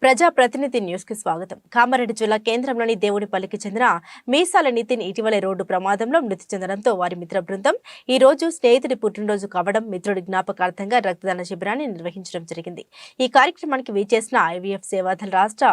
ప్రజా ప్రతినిధి న్యూస్ కి స్వాగతం. కామారెడ్డి జిల్లా కేంద్రంలోని దేవునిపల్లికి చెందిన మీసాల నితిన్ ఇటీవలే రోడ్డు ప్రమాదంలో మృతి చెందడంతో వారి మిత్ర బృందం ఈ రోజు స్నేహితుడి పుట్టినరోజు కావడం మిత్రుడి జ్ఞాపకార్థంగా రక్తదాన శిబిరాన్ని నిర్వహించడం జరిగింది. ఈ కార్యక్రమానికి విచ్చేసిన ఐవీఎఫ్ సేవాదళ రాష్ట్ర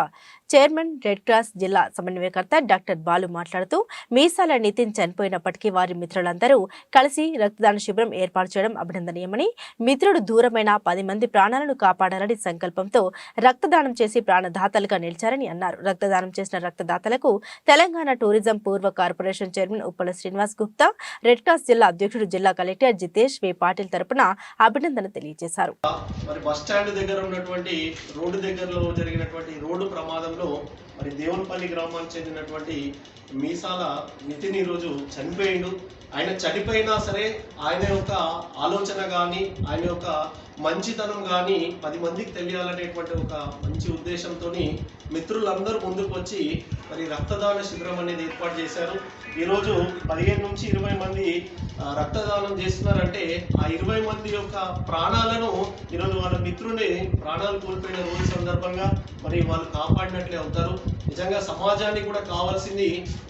చైర్మన్, రెడ్ క్రాస్ జిల్లా సమన్వయకర్త డాక్టర్ బాలు మాట్లాడుతూ మీసాల నితిన్ చనిపోయినప్పటికీ వారి మిత్రులందరూ కలిసి రక్తదాన శిబిరం ఏర్పాటు చేయడం అభినందనీయమని, మిత్రుడు దూరమైన 10 మంది ప్రాణాలను కాపాడాలని సంకల్పంతో రక్తదానం చేసి ప్రాణదాతలుగా నిలిచారని అన్నారు. రక్తదానం చేసిన రక్తదాతలకు తెలంగాణ టూరిజం పూర్వ corporation chairman Uppala Srinivas Gupta, red cross జిల్లా అధ్యక్షుడు జిల్లా కలెక్టర్ జితేష్ వి పాటిల్ తరపున అభినందన తెలియజేశారు. రోడ్డు ప్రమాదంలో మరి దేవునిపల్లి గ్రామానికి చెందినటువంటి మీసాల నితిన్ ఈరోజు చనిపోయిండు. ఆయన చనిపోయినా సరే ఆయన యొక్క ఆలోచన కానీ ఆయన యొక్క మంచితనం కానీ 10 మందికి తెలియాలనేటువంటి ఒక మంచి ఉద్దేశంతో మిత్రులందరూ ముందుకు వచ్చి మరి రక్తదాన శిబిరం అనేది ఏర్పాటు చేశారు. ఈరోజు 15 నుంచి 20 మంది రక్తదానం చేస్తున్నారంటే ఆ 20 మంది యొక్క ప్రాణాలను ఈరోజు వాళ్ళ మిత్రుని ప్రాణాలు కోల్పోయిన రోజు సందర్భంగా మరి వాళ్ళు కాపాడినట్లే అవుతారు. నిజంగా సమాజానికి కూడా కావాల్సింది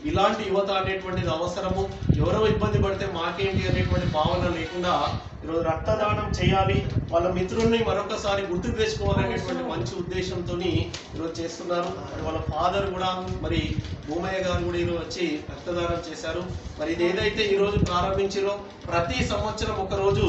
ఇలాంటి యువత అనేటువంటిది అవసరము. ఎవరో ఇబ్బంది పడితే మాకేంటి అనేటువంటి భావన లేకుండా ఈరోజు రక్తదానం చేయాలి, వాళ్ళ మిత్రుల్ని మరొకసారి గుర్తుకు తెచ్చుకోవాలనేటువంటి మంచి ఉద్దేశంతో ఈరోజు చేస్తున్నారు. మరి వాళ్ళ ఫాదర్ కూడా మరి భూమయ్య గారు కూడా ఈరోజు వచ్చి రక్తదానం చేశారు. మరి ఇది ఏదైతే ఈరోజు ప్రారంభించారో ప్రతి సంవత్సరం ఒకరోజు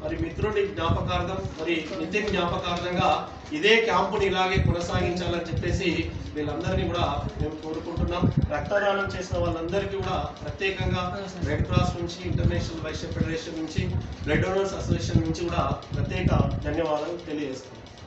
మరి మిత్రుడి జ్ఞాపకార్థం, మరి నితిన్ జ్ఞాపకార్థంగా ఇదే క్యాంపుని ఇలాగే కొనసాగించాలని చెప్పేసి వీళ్ళందరినీ కూడా మేము కోరుకుంటున్నాం. రక్తదానం చేసిన వాళ్ళందరికీ కూడా ప్రత్యేకంగా రెడ్ క్రాస్ నుంచి, ఇంటర్నేషనల్ వైశ్య ఫెడరేషన్ నుంచి, బ్లడ్ డోనర్స్ అసోసియేషన్ నుంచి కూడా ప్రత్యేక ధన్యవాదాలు తెలియజేస్తున్నాం.